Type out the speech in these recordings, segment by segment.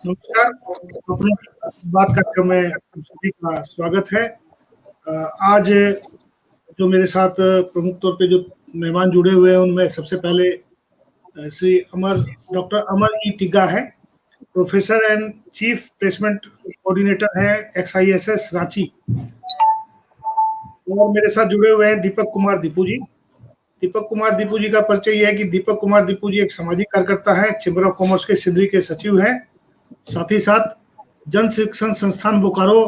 नमस्कार। अपने बात कार्यक्रम में आप सभी का स्वागत है। आज जो मेरे साथ प्रमुख तौर पे जो मेहमान जुड़े हुए हैं उनमें सबसे पहले श्री डॉक्टर अमर ई टिग्गा है, professor and chief placement coordinator है XISS रांची। और मेरे साथ जुड़े हुए हैं दीपक कुमार दीपू जी। दीपक कुमार दीपू जी का परिचय यह है कि दीपक कुमार दीपू जी एक सामाजिक कार्यकर्ता है, चैम्बर ऑफ कॉमर्स के सिंदरी के सचिव हैं, साथ ही साथ जन शिक्षण संस्थान बोकारो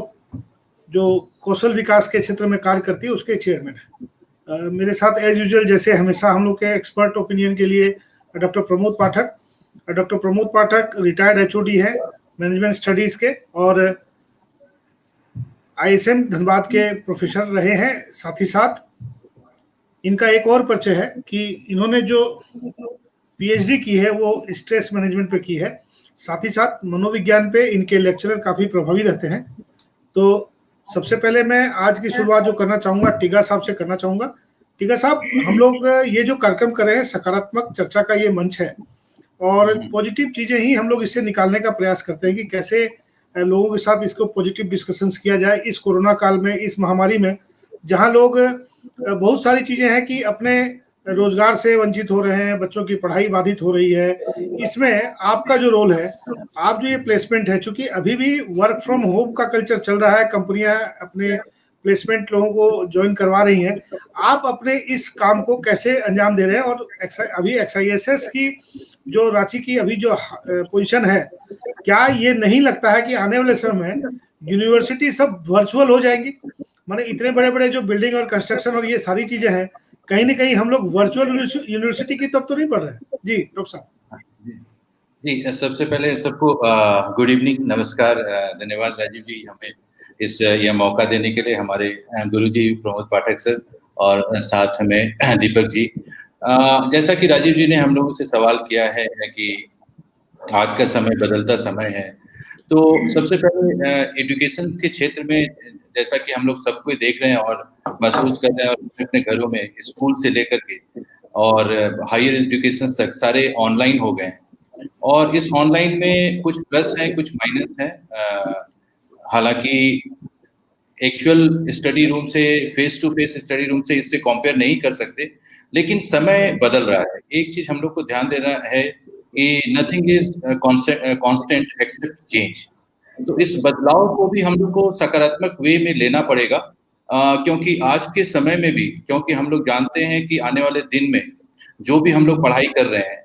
जो कौशल विकास के क्षेत्र में कार्य करती है उसके चेयरमैन है। मेरे साथ एज यूजुअल जैसे हमेशा हम लोग के एक्सपर्ट ओपिनियन के लिए डॉक्टर प्रमोद पाठक। डॉक्टर प्रमोद पाठक रिटायर्ड HOD है मैनेजमेंट स्टडीज के और ISM धनबाद के प्रोफेसर रहे हैं। साथ ही साथ इनका एक और परिचय है कि इन्होंने जो PhD की है वो स्ट्रेस मैनेजमेंट पे की है। साथ ही साथ मनोविज्ञान पे इनके लेक्चरर काफ़ी प्रभावी रहते हैं। तो सबसे पहले मैं आज की शुरुआत जो करना चाहूँगा टिग्गा साहब से करना चाहूँगा। टिग्गा साहब, हम लोग ये जो कार्यक्रम कर रहे हैं सकारात्मक चर्चा का ये मंच है और पॉजिटिव चीज़ें ही हम लोग इससे निकालने का प्रयास करते हैं कि कैसे लोगों के साथ इसको पॉजिटिव डिस्कशंस किया जाए इस कोरोना काल में, इस महामारी में, जहाँ लोग बहुत सारी चीज़ें हैं कि अपने रोजगार से वंचित हो रहे हैं, बच्चों की पढ़ाई बाधित हो रही है। इसमें आपका जो रोल है, आप जो ये प्लेसमेंट है, चूंकि अभी भी वर्क फ्रॉम होम का कल्चर चल रहा है, कंपनियां अपने प्लेसमेंट लोगों को ज्वाइन करवा रही हैं, आप अपने इस काम को कैसे अंजाम दे रहे हैं? और अभी XISS की जो रांची की अभी जो पोजीशन है, क्या ये नहीं लगता है कि आने वाले समय में यूनिवर्सिटी सब वर्चुअल हो जाएंगी? माने इतने बड़े बड़े जो बिल्डिंग और कंस्ट्रक्शन और ये सारी चीजें हैं, कहीं ना कहीं हम लोग वर्चुअल यूनिवर्सिटी की तब तो नहीं पढ़ रहे हैं? जी डॉक्टर साहब। जी, सबसे पहले सबको गुड इवनिंग, नमस्कार, धन्यवाद राजीव जी हमें यह मौका देने के लिए, हमारे गुरुजी प्रमोद पाठक सर और साथ में दीपक जी। जैसा कि राजीव जी ने हम लोगों से सवाल किया है कि आज का समय बदलता समय है, तो सबसे पहले एजुकेशन के क्षेत्र में जैसा कि हम लोग सबको देख रहे हैं और महसूस कर रहे हैं और अपने घरों में स्कूल से लेकर के और हायर एजुकेशन तक सारे ऑनलाइन हो गए हैं। और इस ऑनलाइन में कुछ प्लस हैं, कुछ माइनस हैं। हालांकि एक्चुअल स्टडी रूम से, face to face study room से इससे कंपेयर नहीं कर सकते, लेकिन समय बदल रहा है। एक चीज हम लोग को ध्यान देना है कि nothing is constant except change. तो इस बदलाव को भी हम लोग को सकारात्मक वे में लेना पड़ेगा, क्योंकि आज के समय में भी, क्योंकि हम लोग जानते हैं कि आने वाले दिन में जो भी हम लोग पढ़ाई कर रहे हैं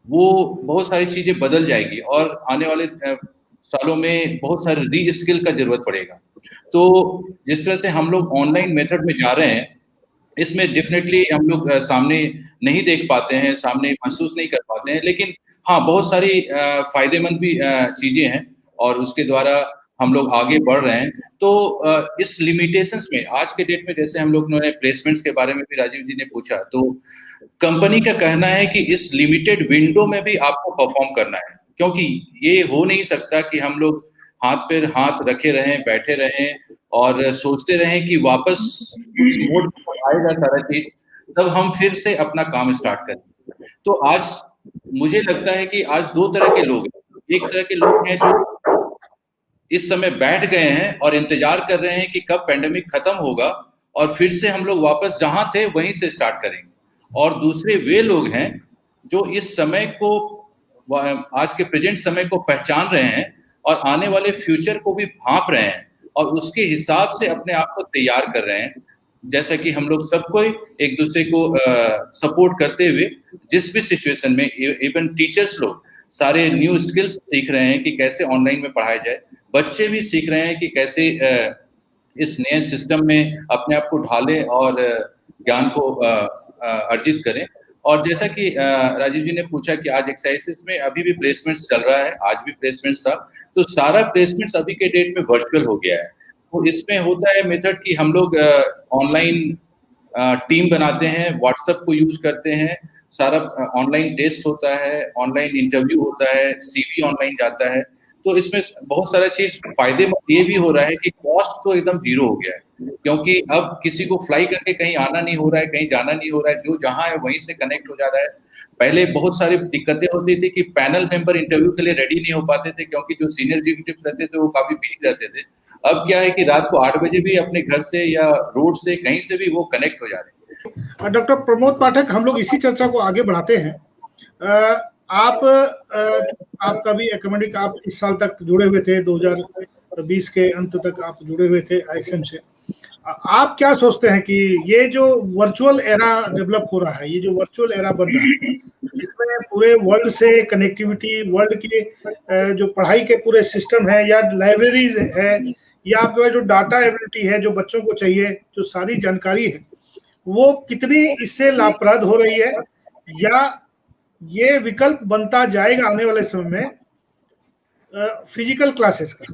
वो बहुत सारी चीजें बदल जाएगी और आने वाले सालों में बहुत सारे री स्किल का जरूरत पड़ेगा। तो जिस तरह से हम लोग ऑनलाइन मेथड में जा रहे हैं, इसमें डेफिनेटली हम लोग सामने नहीं देख पाते हैं, सामने महसूस नहीं कर पाते हैं, लेकिन हाँ, बहुत सारी फायदेमंद भी चीजें हैं और उसके द्वारा हम लोग आगे बढ़ रहे हैं। तो इस लिमिटेशंस में आज के डेट में, जैसे हम लोग ने प्लेसमेंट्स के बारे में भी राजीव जी ने पूछा, तो कंपनी का कहना है कि इस लिमिटेड विंडो में भी आपको परफॉर्म करना है, क्योंकि ये हो नहीं सकता कि हम लोग हाथ पे हाथ रखे रहें, बैठे रहें और सोचते रहें कि वापस उस मोड पर आएगा सारा चीज, तब हम फिर से अपना काम स्टार्ट करें। तो आज मुझे लगता है कि आज दो तरह के लोग हैं। एक तरह के लोग हैं जो इस समय बैठ गए हैं और इंतजार कर रहे हैं कि कब पेंडेमिक खत्म होगा और फिर से हम लोग वापस जहां थे वहीं से स्टार्ट करेंगे। और दूसरे वे लोग हैं जो इस समय को, आज के प्रेजेंट समय को पहचान रहे हैं और आने वाले फ्यूचर को भी भांप रहे हैं और उसके हिसाब से अपने आप को तैयार कर रहे हैं। जैसा कि हम लोग सबको एक दूसरे को सपोर्ट करते हुए जिस भी सिचुएशन में, इवन टीचर्स लोग सारे न्यू स्किल्स सीख रहे हैं कि कैसे ऑनलाइन में पढ़ाया जाए, बच्चे भी सीख रहे हैं कि कैसे इस नए सिस्टम में अपने आप को ढालें और ज्ञान को अर्जित करें। और जैसा कि राजीव जी ने पूछा कि आज XISS में अभी भी प्लेसमेंट्स चल रहा है, आज भी प्लेसमेंट्स था, तो सारा प्लेसमेंट्स अभी के डेट में वर्चुअल हो गया है। तो इसमें होता है मेथड कि हम लोग ऑनलाइन टीम बनाते हैं, व्हाट्सएप को यूज करते हैं, सारा ऑनलाइन टेस्ट होता है, ऑनलाइन इंटरव्यू होता है, CV ऑनलाइन जाता है। तो इसमें बहुत सारा चीज फायदेमंद ये भी हो रहा है कि कॉस्ट तो एकदम जीरो हो गया है। क्योंकि अब किसी को फ्लाई करके कहीं आना नहीं हो रहा है, कहीं जाना नहीं हो रहा है, जो जहाँ है वहीं से कनेक्ट हो जा रहा है। पहले बहुत सारी दिक्कतें होती थी कि पैनल मेंबर इंटरव्यू के लिए रेडी नहीं हो पाते थे, क्योंकि जो सीनियर एग्जीक्यूटिव रहते थे वो काफी बिजी रहते थे। अब क्या है कि रात को 8 बजे भी अपने घर से या रोड से कहीं से भी वो कनेक्ट हो जा रहे हैं। डॉक्टर प्रमोद पाठक, हम लोग इसी चर्चा को आगे बढ़ाते हैं। आपका भी एकेडमिक, आप इस साल तक जुड़े हुए थे, 2020 के अंत तक आप जुड़े हुए थे आईएसएम से। आप क्या सोचते हैं कि ये जो वर्चुअल एरा डेवलप हो रहा है, ये जो वर्चुअल एरा बन रहा है, जिसमें पूरे वर्ल्ड से कनेक्टिविटी, वर्ल्ड के जो पढ़ाई के पूरे सिस्टम है या लाइब्रेरीज है या आपके पास जो डाटा एबिलिटी है, जो बच्चों को चाहिए, जो सारी जानकारी है, वो कितनी इससे लाभप्रद हो रही है, या ये विकल्प बनता जाएगा आने वाले समय में फिजिकल क्लासेस का?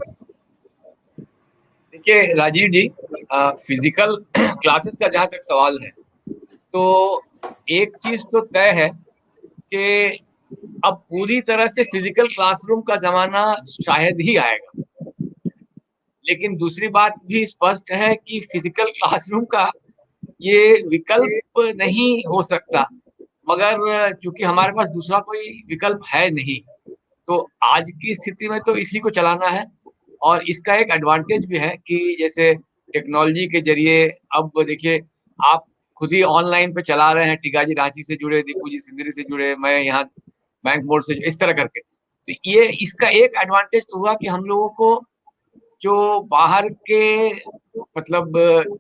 देखिए राजीव जी, फिजिकल क्लासेस का जहां तक सवाल है, तो एक चीज तो तय है कि अब पूरी तरह से फिजिकल क्लासरूम का जमाना शायद ही आएगा, लेकिन दूसरी बात भी स्पष्ट है कि फिजिकल क्लासरूम का ये विकल्प नहीं हो सकता, मगर चूंकि हमारे पास दूसरा कोई विकल्प है नहीं, तो आज की स्थिति में तो इसी को चलाना है। और इसका एक एडवांटेज भी है कि जैसे टेक्नोलॉजी के जरिए अब देखिए, आप खुद ही ऑनलाइन पे चला रहे हैं, टीका जी रांची से जुड़े, दीपू जी सिंदरी से जुड़े, मैं यहाँ बैंक मोड़ से, इस तरह करके। तो ये इसका एक एडवांटेज तो हुआ कि हम लोगों को जो बाहर के मतलब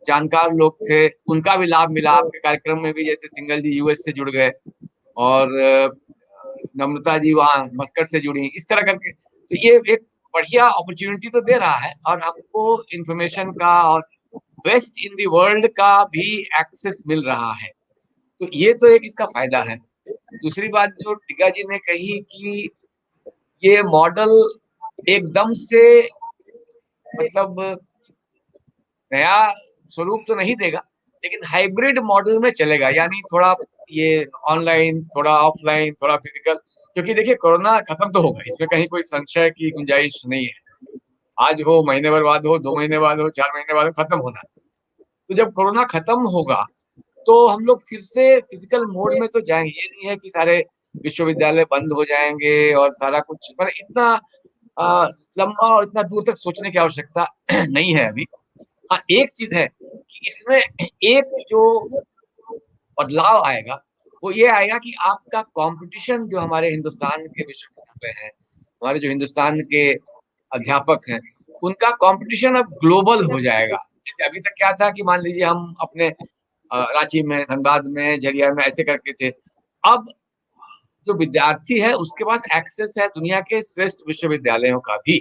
जानकार लोग थे उनका भी लाभ मिला आपके कार्यक्रम में भी, जैसे सिंगल जी यूएस से जुड़ गए और नम्रता जी वहाँ मस्कट से जुड़ी, इस तरह करके। तो ये एक बढ़िया अपॉर्चुनिटी तो दे रहा है, और आपको इंफॉर्मेशन का और बेस्ट इन दी वर्ल्ड का भी एक्सेस मिल रहा है। तो ये तो एक इसका फायदा है। दूसरी बात जो टीका जी ने कही कि ये मॉडल एकदम से मतलब नया स्वरूप तो नहीं देगा, लेकिन हाइब्रिड मॉडल में चलेगा, यानी थोड़ा ये ऑनलाइन, थोड़ा ऑफलाइन, थोड़ा फिजिकल। क्योंकि देखिए कोरोना खत्म तो होगा, इसमें कहीं कोई संशय की गुंजाइश नहीं है। आज हो, महीने भर बाद हो, 2 महीने बाद हो, 4 महीने बाद हो, खत्म होना। तो जब कोरोना खत्म होगा तो हम लोग फिर से फिजिकल मोड में तो जाएंगे। ये नहीं है कि सारे विश्वविद्यालय बंद हो जाएंगे और सारा कुछ, पर इतना लंबा और इतना दूर तक सोचने की आवश्यकता नहीं है अभी। हाँ, एक चीज है कि इसमें एक जो बदलाव आएगा वो ये आएगा कि आपका कंपटीशन जो हमारे हिंदुस्तान के विश्वविद्यालय हैं, हमारे जो हिंदुस्तान के अध्यापक हैं, उनका कंपटीशन अब ग्लोबल हो जाएगा। जैसे अभी तक क्या था कि मान लीजिए हम अपने रांची में, धनबाद में, झरिया में ऐसे करके थे। अब जो विद्यार्थी है उसके पास एक्सेस है दुनिया के श्रेष्ठ विश्वविद्यालयों का भी।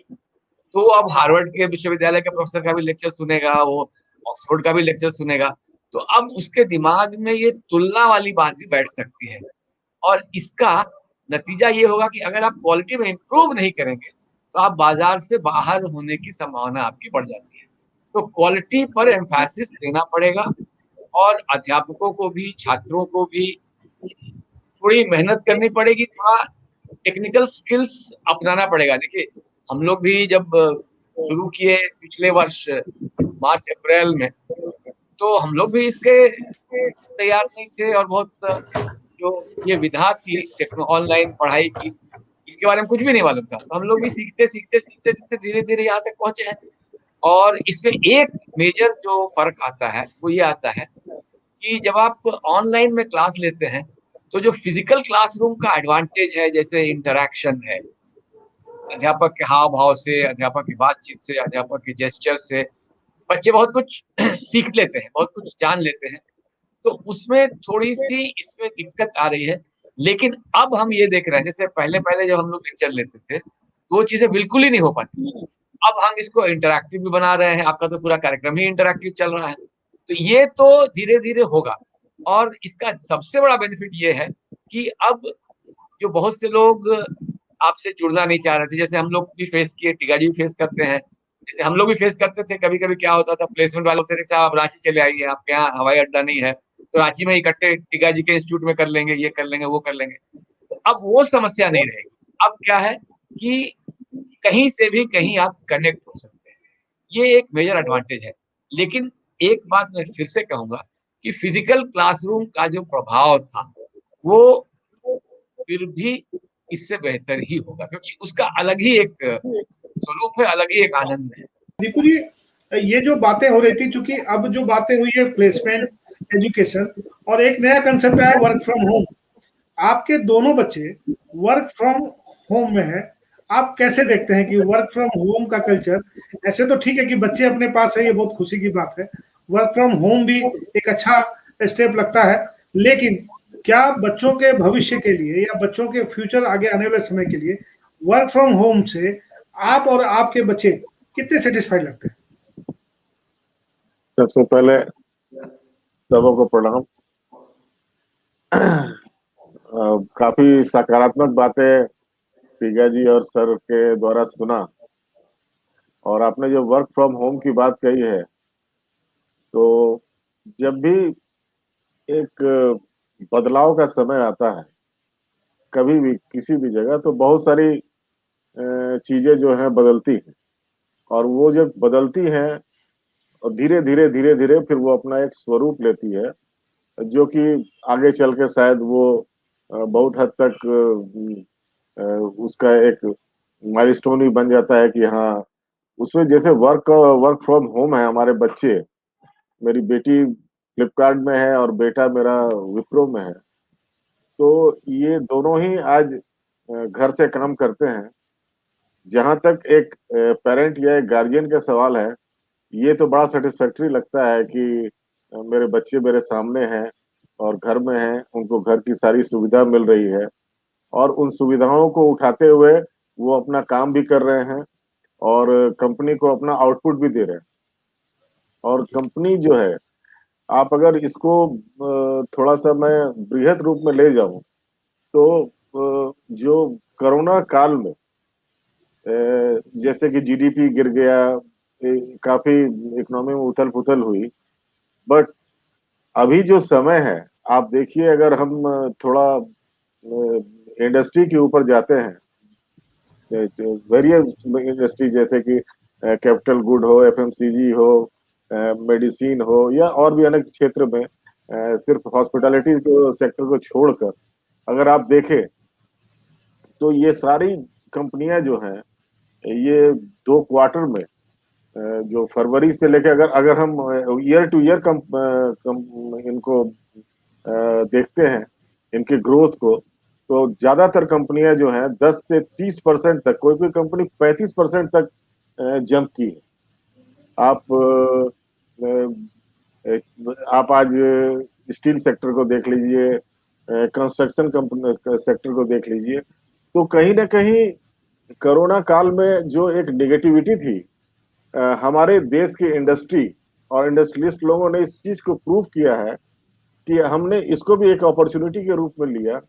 तो अब हार्वर्ड के विश्वविद्यालय के प्रोफेसर का भी लेक्चर सुनेगा, वो ऑक्सफोर्ड का भी लेक्चर सुनेगा। तो अब उसके दिमाग में ये तुलना वाली बात भी बैठ सकती है, और इसका नतीजा ये होगा कि अगर आप क्वालिटी में इंप्रूव नहीं करेंगे तो आप बाजार से बाहर होने की संभावना आपकी बढ़ जाती है। तो क्वालिटी पर एम्फेसिस देना पड़ेगा, और अध्यापकों को भी, छात्रों को भी थोड़ी मेहनत करनी पड़ेगी, थोड़ा टेक्निकल स्किल्स अपनाना पड़ेगा। देखिए हम लोग भी जब शुरू किए पिछले वर्ष मार्च अप्रैल में, तो हम लोग भी इसके तैयार नहीं थे, और बहुत जो ये विधा थी ऑनलाइन पढ़ाई की, इसके बारे में कुछ भी नहीं मालूम था। तो हम लोग भी सीखते सीखते सीखते सीखते धीरे धीरे यहाँ तक पहुंचे हैं। और इसमें एक मेजर जो फर्क आता है वो ये आता है कि जब आप ऑनलाइन में क्लास लेते हैं तो जो फिजिकल क्लासरूम का एडवांटेज है, जैसे इंटरैक्शन है अध्यापक के हाव भाव से, अध्यापक की बातचीत से, अध्यापक के जेस्चर से, बच्चे बहुत कुछ सीख लेते हैं, बहुत कुछ जान लेते हैं। तो उसमें थोड़ी सी इसमें दिक्कत आ रही है। लेकिन अब हम ये देख रहे हैं, जैसे पहले पहले जब हम लोग लेक्चर लेते थे तो वो चीजें बिल्कुल ही नहीं हो पाती थी। अब हम इसको इंटरैक्टिव भी बना रहे हैं, आपका तो पूरा कार्यक्रम ही इंटरैक्टिव चल रहा है। तो ये तो धीरे धीरे होगा, और इसका सबसे बड़ा बेनिफिट ये है कि अब जो बहुत से लोग आपसे जुड़ना नहीं चाह रहे थे, जैसे हम लोग भी फेस किए, टीका जी भी फेस करते हैं, जैसे हम लोग भी फेस करते थे। कभी कभी क्या होता था, प्लेसमेंट वाले होते थे, साहब आप रांची चले आइए, आपके यहाँ हवाई अड्डा नहीं है, तो रांची में इकट्ठे टीका जी के इंस्टीट्यूट में कर लेंगे, ये कर लेंगे, वो कर लेंगे। तो अब वो समस्या नहीं रहेगी। अब क्या है कि कहीं से भी कहीं आप कनेक्ट हो सकते हैं, ये एक मेजर एडवांटेज है। लेकिन एक बात मैं फिर से कहूंगा कि फिजिकल क्लासरूम का जो प्रभाव था वो फिर भी इससे बेहतर ही होगा, क्योंकि उसका अलग ही एक स्वरूप है, अलग ही एक आनंद है। दीपू जी, ये जो बातें हो रही थी, चूंकि अब जो बातें हुई है प्लेसमेंट, एजुकेशन, और एक नया कंसेप्ट आया वर्क फ्रॉम होम। आपके दोनों बच्चे वर्क फ्रॉम होम में है, आप कैसे देखते हैं कि वर्क फ्रॉम होम का कल्चर? ऐसे तो ठीक है कि बच्चे अपने पास है, ये बहुत खुशी की बात है, वर्क फ्रॉम होम भी एक अच्छा स्टेप लगता है, लेकिन क्या बच्चों के भविष्य के लिए या बच्चों के फ्यूचर आगे आने वाले समय के लिए वर्क फ्रॉम होम से आप और आपके बच्चे कितने सेटिस्फाइड लगते हैं? सबसे पहले सबों को प्रणाम। काफी सकारात्मक बातें पीगा जी और सर के द्वारा सुना, और आपने जो वर्क फ्रॉम होम की बात कही है, तो जब भी एक बदलाव का समय आता है कभी भी किसी भी जगह, तो बहुत सारी चीजें जो हैं बदलती हैं, और वो जब बदलती हैं और धीरे धीरे फिर वो अपना एक स्वरूप लेती है, जो कि आगे चल के शायद वो बहुत हद तक उसका एक माइलस्टोन ही बन जाता है कि हाँ, उसमें जैसे वर्क फ्रॉम होम है। हमारे बच्चे, मेरी बेटी फ्लिपकार्ट में है और बेटा मेरा विप्रो में है, तो ये दोनों ही आज घर से काम करते हैं। जहां तक एक पेरेंट या एक गार्जियन का सवाल है, ये तो बड़ा सेटिस्फैक्टरी लगता है कि मेरे बच्चे मेरे सामने हैं और घर में हैं, उनको घर की सारी सुविधा मिल रही है, और उन सुविधाओं को उठाते हुए वो अपना काम भी कर रहे हैं और कंपनी को अपना आउटपुट भी दे रहे हैं। और कंपनी जो है, आप अगर इसको थोड़ा सा मैं बृहद रूप में ले जाऊं, तो जो कोरोना काल में जैसे कि जीडीपी गिर गया, काफी इकोनॉमी में उथल पुथल हुई, बट अभी जो समय है, आप देखिए, अगर हम थोड़ा इंडस्ट्री के ऊपर जाते हैं, वेरियस इंडस्ट्री जैसे कि कैपिटल गुड हो, एफएमसीजी हो, मेडिसिन हो, या और भी अनेक क्षेत्र में, सिर्फ हॉस्पिटैलिटी को सेक्टर को छोड़कर अगर आप देखें, तो ये सारी कंपनियां जो हैं, ये 2 क्वार्टर में, जो फरवरी से लेकर अगर अगर हम ईयर टू ईयर इनको देखते हैं, इनके ग्रोथ को, तो ज्यादातर कंपनियां जो हैं 10 से 30% तक, कोई कोई कंपनी 35% तक जंप की है। आप आज स्टील सेक्टर को देख लीजिए, कंस्ट्रक्शन कंपनी सेक्टर को देख लीजिए, तो कहीं ना कहीं कोरोना काल में जो एक नेगेटिविटी थी, हमारे देश की इंडस्ट्री और इंडस्ट्रियलिस्ट लोगों ने इस चीज को प्रूव किया है कि हमने इसको भी एक अपॉर्चुनिटी के रूप में लिया,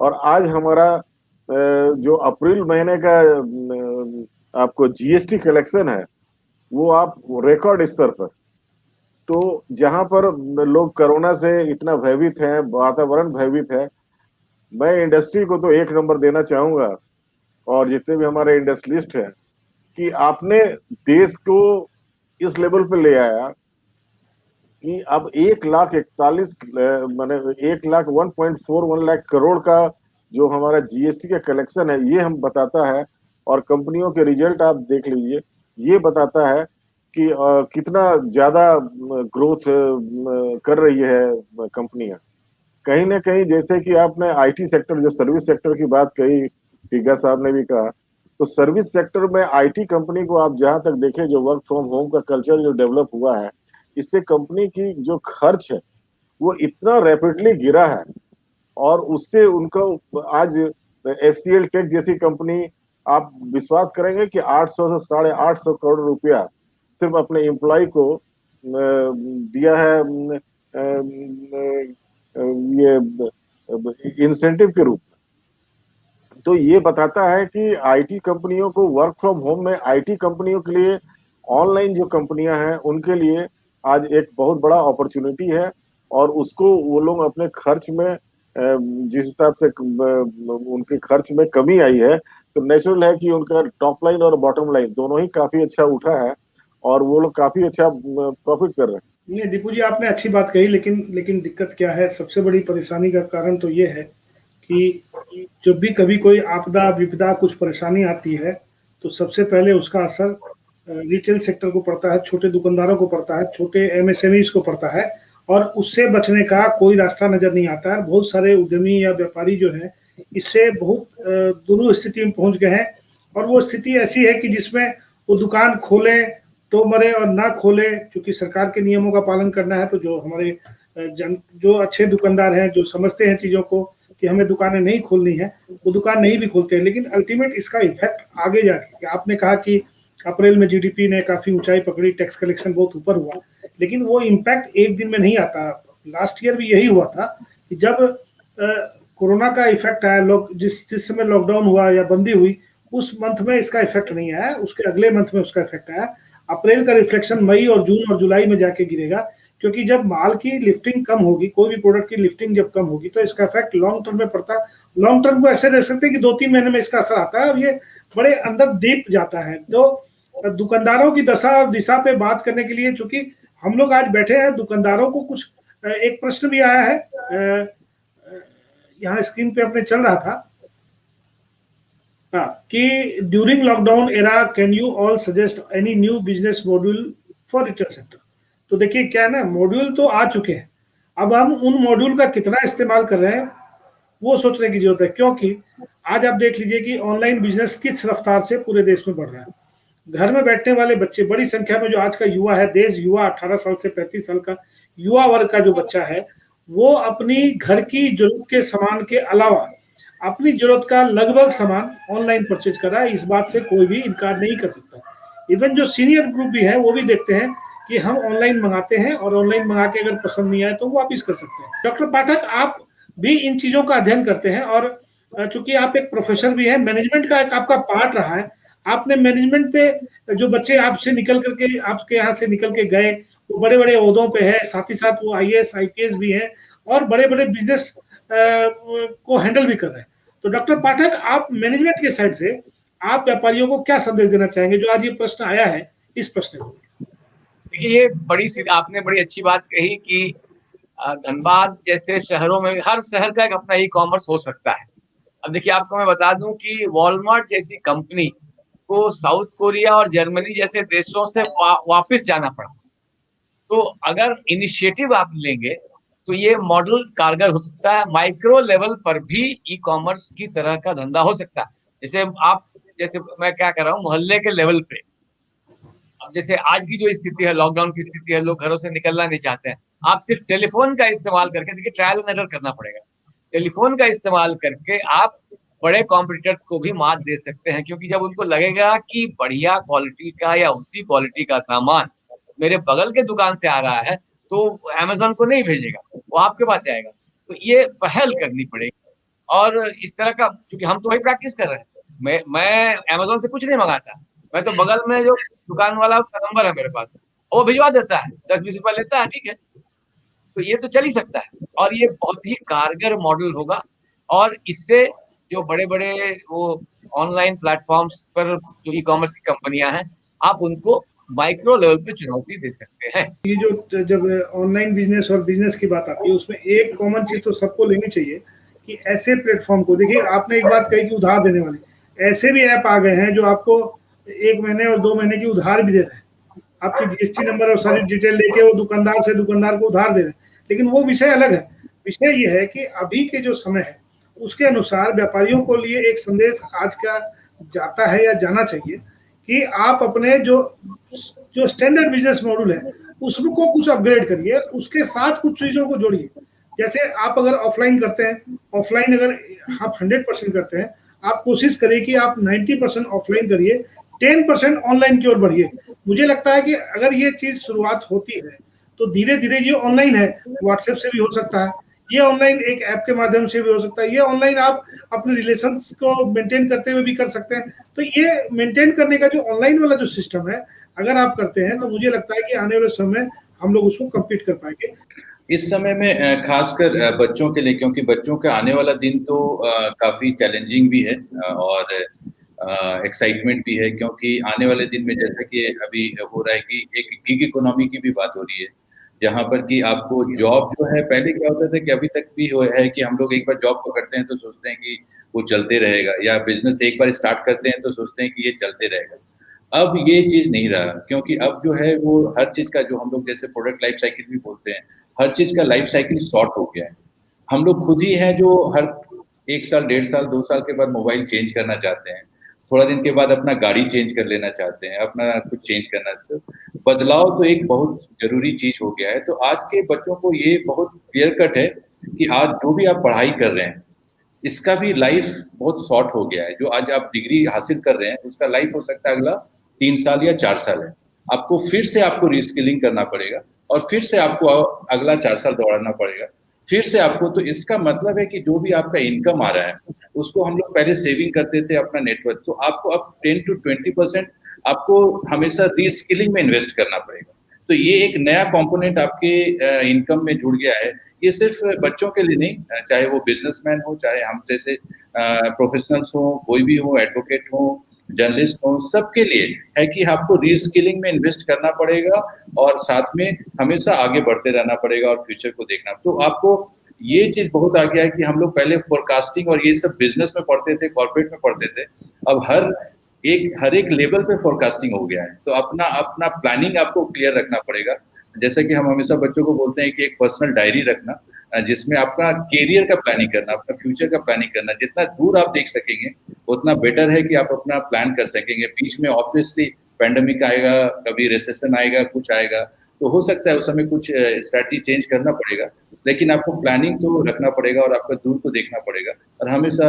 और आज हमारा जो अप्रैल महीने का आपको जीएसटी कलेक्शन है, वो आप रिकॉर्ड स्तर पर, तो जहां पर लोग कोरोना से इतना भयभीत हैं, वातावरण भयभीत है, मैं इंडस्ट्री को तो 1 नंबर देना चाहूंगा, और जितने भी हमारे इंडस्ट्रियलिस्ट हैं, कि आपने देश को इस लेवल पे ले आया कि अब 1,41 माने 1,01,41 करोड़ का जो हमारा जीएसटी का कलेक्शन है, ये हम बताता है, और कंपनियों के रिजल्ट आप देख लीजिए, ये बताता है कि कितना ज्यादा ग्रोथ कर रही है कंपनियां। कहीं ना कहीं, जैसे कि आपने आईटी सेक्टर, जो सर्विस सेक्टर की बात कही, टीगा साहब ने भी कहा, तो सर्विस सेक्टर में आईटी कंपनी को आप जहां तक देखें, जो वर्क फ्रॉम होम का कल्चर जो डेवलप हुआ है, इससे कंपनी की जो खर्च है वो इतना रैपिडली गिरा है, और उससे उनको आज एचसीएल टेक जैसी कंपनी, आप विश्वास करेंगे कि 800 से 850 करोड़ रुपया सिर्फ अपने एम्प्लॉय को दिया है, ये इंसेंटिव के रूप में। तो ये बताता है कि आईटी कंपनियों को वर्क फ्रॉम होम में, आईटी कंपनियों के लिए, ऑनलाइन जो कंपनियां हैं उनके लिए आज एक बहुत बड़ा अपॉर्चुनिटी है, और उसको वो लोग अपने खर्च में, जिस हिसाब से उनके खर्च में कमी आई है, तो नेचुरल है कि उनका टॉप लाइन और बॉटम लाइन दोनों ही काफी अच्छा उठा है, और वो लोग काफी अच्छा प्रॉफिट कर रहे हैं। नहीं दीपू जी, आपने अच्छी बात कही, लेकिन दिक्कत क्या है, सबसे बड़ी परेशानी का कारण तो ये है कि जब भी कभी कोई आपदा विपदा कुछ परेशानी आती है तो सबसे पहले उसका असर रिटेल सेक्टर को पड़ता है, छोटे दुकानदारों को पड़ता है, छोटे एमएसएमईज को पड़ता है, और उससे बचने का कोई रास्ता नजर नहीं आता है। बहुत सारे उद्यमी या व्यापारी जो है इससे बहुत दुरूह स्थिति में पहुंच गए हैं, और वो स्थिति ऐसी है कि जिसमें वो दुकान खोले तो मरे और ना खोले, क्योंकि सरकार के नियमों का पालन करना है। तो जो हमारे जो अच्छे दुकानदार हैं, जो समझते हैं चीजों को कि हमें दुकानें नहीं खोलनी है, वो दुकान नहीं भी खोलते हैं। लेकिन अल्टीमेट इसका इफेक्ट आगे जाके, आपने कहा कि अप्रैल में जीडीपी ने काफी ऊंचाई पकड़ी, टैक्स कलेक्शन बहुत ऊपर हुआ, लेकिन वो इम्पैक्ट एक दिन में नहीं आता। लास्ट ईयर भी यही हुआ था कि जब कोरोना का इफेक्ट आया, लोग जिस समय लॉकडाउन हुआ या बंदी हुई, उस मंथ में इसका इफेक्ट नहीं आया, उसके अगले मंथ में उसका इफेक्ट आया। अप्रैल का रिफ्लेक्शन मई और जून और जुलाई में जाके गिरेगा, क्योंकि जब माल की लिफ्टिंग कम होगी, कोई भी प्रोडक्ट की लिफ्टिंग जब कम होगी, तो इसका इफेक्ट लॉन्ग टर्म में पड़ता है। लॉन्ग टर्म को ऐसे देख सकते हैं कि 2-3 महीने में इसका असर आता है, और ये बड़े अंदर डीप जाता है। तो दुकानदारों की दशा और दिशा पे बात करने के लिए, चूंकि हम लोग आज बैठे हैं, दुकानदारों को कुछ एक प्रश्न भी आया है, यहाँ स्क्रीन पे अपने चल रहा था कि during lockdown era can you all suggest any new business module for retail sector. तो देखिए क्या है ना, मॉड्यूल तो आ चुके हैं, अब हम उन मॉड्यूल का कितना इस्तेमाल कर रहे हैं वो सोचने की जरूरत है। क्योंकि आज आप देख लीजिए कि ऑनलाइन बिजनेस किस रफ्तार से पूरे देश में बढ़ रहा है। घर में बैठने वाले बच्चे बड़ी संख्या में, जो आज का युवा है, देश युवा 18 साल से 35 साल का युवा वर्ग का जो बच्चा है, वो अपनी घर की जरूरत के सामान के अलावा अपनी जरूरत का लगभग सामान ऑनलाइन परचेज कर रहा है। इस बात से कोई भी इनकार नहीं कर सकता। इवन जो सीनियर ग्रुप भी है वो भी देखते हैं कि हम ऑनलाइन मंगाते हैं, और ऑनलाइन मंगा के अगर पसंद नहीं आए तो वापिस कर सकते हैं। डॉक्टर पाठक, आप भी इन चीजों का अध्ययन करते हैं, और चूंकि आप एक प्रोफेसर भी हैं, मैनेजमेंट का एक आपका पार्ट रहा है। आपने मैनेजमेंट पे जो बच्चे आपसे निकल करके, आपके यहाँ से निकल के गए, वो बड़े बड़े ओहदों पे है, साथ ही साथ वो आईएएस आईपीएस भी हैं, और बड़े बड़े बिजनेस को हैंडल भी कर रहे हैं। तो डॉक्टर पाठक, आप मैनेजमेंट के साइड से आप व्यापारियों को क्या संदेश देना चाहेंगे, जो आज ये प्रश्न आया है, इस प्रश्न को? देखिए, ये आपने बड़ी अच्छी बात कही कि धनबाद जैसे शहरों में हर शहर का एक अपना ई कॉमर्स हो सकता है। अब देखिए, आपको मैं बता दूं कि वॉलमार्ट जैसी कंपनी को साउथ कोरिया और जर्मनी जैसे देशों से वापस जाना पड़ा। तो अगर इनिशिएटिव आप लेंगे तो ये मॉडल कारगर हो सकता है। माइक्रो लेवल पर भी ई कॉमर्स की तरह का धंधा हो सकता है। जैसे मैं क्या कर रहा हूँ, मोहल्ले के लेवल पे। अब जैसे आज की जो स्थिति है, लॉकडाउन की स्थिति है, लोग घरों से निकलना नहीं चाहते हैं। आप सिर्फ टेलीफोन का इस्तेमाल करके, देखिए ट्रायल एंड एरर करना पड़ेगा, टेलीफोन का इस्तेमाल करके आप बड़े कॉम्पिटिटर्स को भी मात दे सकते हैं। क्योंकि जब उनको लगेगा कि बढ़िया क्वालिटी का या उसी क्वालिटी का सामान मेरे बगल के दुकान से आ रहा है, तो अमेजोन को नहीं भेजेगा, वो आपके पास जाएगा। तो ये पहल करनी पड़ेगी। और इस तरह का, क्योंकि हम तो वही प्रैक्टिस कर रहे हैं। मैं अमेजोन से कुछ नहीं मंगाता, मैं तो बगल में जो दुकान वाला, उसका नंबर है मेरे पास, वो भिजवा देता है, 10-20 रुपए लेता है, ठीक है। तो ये तो चल ही सकता है, और ये बहुत ही कारगर मॉडल होगा। और इससे जो बड़े बड़े वो ऑनलाइन प्लेटफॉर्म्स पर जो ई कॉमर्स की कंपनियां हैं, आप उनको माइक्रो लेवल पे चुनौती दे सकते हैं। ये जो जब ऑनलाइन बिजनेस और बिजनेस की बात आती है, उसमें एक कॉमन चीज तो सबको लेनी चाहिए कि ऐसे प्लेटफॉर्म को, देखिए आपने एक बात कही कि उधार देने वाले, ऐसे भी ऐप आ गए हैं जो आपको 1 महीने और 2 महीने की उधार भी दे रहे हैं। आपकी जीएसटी नंबर और सारी डिटेल लेके वो दुकानदार से दुकानदार को उधार दे रहे हैं। लेकिन वो विषय अलग है। विषय ये है कि अभी के जो समय है उसके अनुसार व्यापारियों को लिए एक संदेश आज का जाता है या जाना चाहिए कि आप अपने जो स्टैंडर्ड बिजनेस मॉडल है उसको कुछ अपग्रेड करिए, उसके साथ कुछ चीजों को जोड़िए। जैसे आप अगर ऑफलाइन करते हैं, ऑफलाइन अगर आप 100% करते हैं, आप कोशिश करिए कि आप 90% ऑफलाइन करिए, 10% ऑनलाइन की ओर बढ़िए। मुझे लगता है कि अगर ये चीज शुरुआत होती है तो धीरे धीरे, ये ऑनलाइन है, व्हाट्सएप से भी हो सकता है, ये ऑनलाइन एक ऐप के माध्यम से भी हो सकता है, ये ऑनलाइन आप अपने रिलेशंस को मेंटेन करते हुए भी कर सकते हैं। तो ये मेंटेन करने का जो ऑनलाइन वाला जो सिस्टम है, अगर आप करते हैं तो मुझे लगता है कि आने वाले समय हम लोग उसको कंप्लीट कर पाएंगे। इस समय में खासकर बच्चों के लिए, क्योंकि बच्चों का आने वाला दिन तो काफी चैलेंजिंग भी है और एक्साइटमेंट भी है, क्योंकि आने वाले दिन में जैसा कि अभी हो रहा है कि एक गिग इकोनॉमी की भी बात हो रही है, जहाँ पर कि आपको जॉब जो है, पहले क्या होता था कि अभी तक भी है कि हम लोग एक बार जॉब पकड़ते हैं तो सोचते हैं कि वो चलते रहेगा, या बिजनेस एक बार स्टार्ट करते हैं तो सोचते हैं कि ये चलते रहेगा। अब ये चीज़ नहीं रहा, क्योंकि अब जो है वो हर चीज़ का, जो हम लोग जैसे प्रोडक्ट लाइफ साइकिल भी बोलते हैं, हर चीज़ का लाइफ साइकिल शॉर्ट हो गया है। हम लोग खुद ही हैं जो हर 1 साल, 1.5 साल, 2 साल के बाद मोबाइल चेंज करना चाहते हैं। थोड़ा दिन के बाद अपना गाड़ी चेंज कर लेना चाहते हैं, अपना कुछ चेंज करना, तो बदलाव तो एक बहुत ज़रूरी चीज़ हो गया है। तो आज के बच्चों को ये बहुत क्लियर कट है कि आज जो भी आप पढ़ाई कर रहे हैं, इसका भी लाइफ बहुत शॉर्ट हो गया है। जो आज आप डिग्री हासिल कर रहे हैं, उसका लाइफ हो सकता है अगला 3 साल या 4 साल है। आपको फिर से आपको रीस्किलिंग करना पड़ेगा और फिर से आपको अगला 4 साल दौड़ाना पड़ेगा। फिर से आपको, तो इसका मतलब है कि जो भी आपका इनकम आ रहा है, उसको हम लोग पहले सेविंग करते थे अपना नेटवर्क, तो आपको अब 10 to 20% आपको हमेशा रीस्किलिंग में इन्वेस्ट करना पड़ेगा। तो ये एक नया कंपोनेंट आपके इनकम में जुड़ गया है। ये सिर्फ बच्चों के लिए नहीं, चाहे वो बिजनेसमैन हो, चाहे हम जैसे प्रोफेशनल्स हो, कोई भी हो, एडवोकेट हो, जर्नलिस्ट हो, सबके लिए है कि आपको रीस्किलिंग में इन्वेस्ट करना पड़ेगा और साथ में हमेशा आगे बढ़ते रहना पड़ेगा और फ्यूचर को देखना। तो आपको ये चीज़ बहुत आ गया है कि हम लोग पहले फोरकास्टिंग और ये सब बिजनेस में पढ़ते थे, कॉर्पोरेट में पढ़ते थे। अब हर एक लेवल पे फोरकास्टिंग हो गया है। तो अपना अपना प्लानिंग आपको क्लियर रखना पड़ेगा। जैसे कि हम हमेशा बच्चों को बोलते हैं कि एक पर्सनल डायरी रखना, जिसमें आपका करियर का प्लानिंग करना, अपना फ्यूचर का प्लानिंग करना। जितना दूर आप देख सकेंगे, उतना बेटर है कि आप अपना प्लान कर सकेंगे। बीच में ऑब्वियसली पैंडेमिक आएगा, कभी रिसेशन आएगा, कुछ आएगा, तो हो सकता है उस समय कुछ स्ट्रैटेजी चेंज करना पड़ेगा, लेकिन आपको प्लानिंग तो रखना पड़ेगा और आपका दूर को देखना पड़ेगा और हमेशा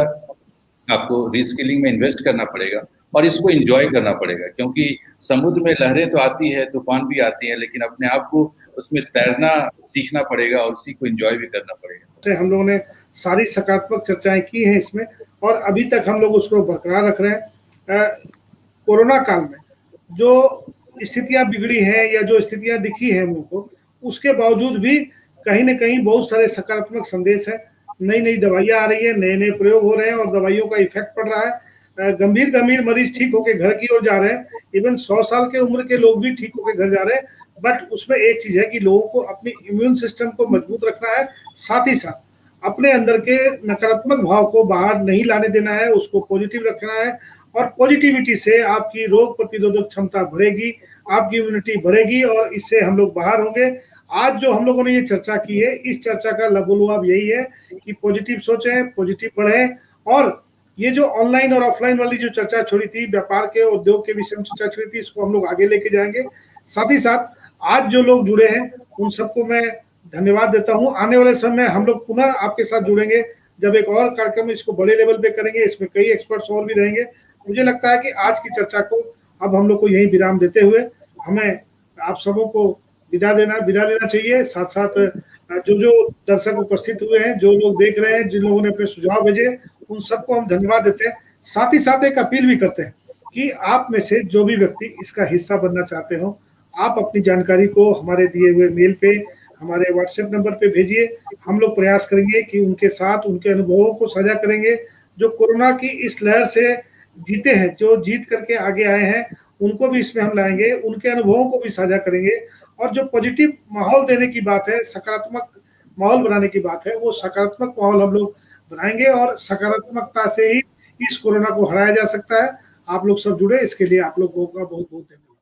आपको रीस्किलिंग में इन्वेस्ट करना पड़ेगा और इसको एन्जॉय करना पड़ेगा, क्योंकि समुद्र में लहरें तो आती है, तूफान भी आती है, लेकिन अपने आप को उसमें तैरना सीखना पड़ेगा और उसी को एन्जॉय भी करना पड़ेगा। हम लोगों ने सारी सकारात्मक चर्चाएं की हैं इसमें, और अभी तक हम लोग उसको बरकरार रख रहे हैं। कोरोना काल में जो स्थितियां बिगड़ी हैं या जो स्थितियां दिखी हैं हमको, उसके बावजूद भी कहीं न कहीं बहुत सारे सकारात्मक संदेश हैं। नई नई दवाइयां आ रही है, नए नए प्रयोग हो रहे हैं और दवाइयों का इफेक्ट पड़ रहा है। गंभीर मरीज ठीक होकर घर की ओर जा रहे हैं। इवन 100 साल के उम्र के लोग भी ठीक होकर घर जा रहे हैं। बट उसमें एक चीज है कि लोगों को अपनी इम्यून सिस्टम को मजबूत रखना है, साथ ही साथ अपने अंदर के नकारात्मक भाव को बाहर नहीं लाने देना है, उसको पॉजिटिव रखना है। और पॉजिटिविटी से आपकी रोग प्रतिरोधक क्षमता बढ़ेगी, आपकी इम्यूनिटी बढ़ेगी और इससे हम लोग बाहर होंगे। आज जो हम लोगों ने ये चर्चा की है, इस चर्चा का लबोलुआब यही है कि पॉजिटिव सोचें, पॉजिटिव पढ़ें। और ये जो ऑनलाइन और ऑफलाइन वाली जो चर्चा छोड़ी थी, व्यापार के, उद्योग के विषय में चर्चा छोड़ी थी, इसको हम लोग आगे लेके जाएंगे। साथ ही साथ आज जो लोग जुड़े हैं उन सबको मैं धन्यवाद देता हूं। आने वाले समय में हम लोग पुनः आपके साथ जुड़ेंगे, जब एक और कार्यक्रम इसको बड़े लेवल पे करेंगे। इसमें कई एक्सपर्ट्स और भी रहेंगे। मुझे लगता है कि आज की चर्चा को अब हम लोग को यही विराम देते हुए हमें आप सबों को विदा देना चाहिए। साथ साथ जो दर्शक उपस्थित हुए हैं, जो लोग देख रहे हैं, जिन लोगों ने अपने सुझाव भेजे, उन सबको हम धन्यवाद देते हैं। साथ ही साथ एक अपील भी करते हैं कि आप में से जो भी व्यक्ति इसका हिस्सा बनना चाहते हो, आप अपनी जानकारी को हमारे दिए हुए मेल पे, हमारे व्हाट्सएप नंबर पे भेजिए। हम लोग प्रयास करेंगे कि उनके साथ उनके अनुभवों को साझा करेंगे। जो कोरोना की इस लहर से जीते हैं, जो जीत करके आगे आए हैं, उनको भी इसमें हम लाएंगे, उनके अनुभवों को भी साझा करेंगे। और जो पॉजिटिव माहौल देने की बात है, सकारात्मक माहौल बनाने की बात है, वो सकारात्मक माहौल हम लोग बनाएंगे और सकारात्मकता से ही इस कोरोना को हराया जा सकता है। आप लोग सब जुड़े, इसके लिए आप लोगों का बहुत बहुत धन्यवाद।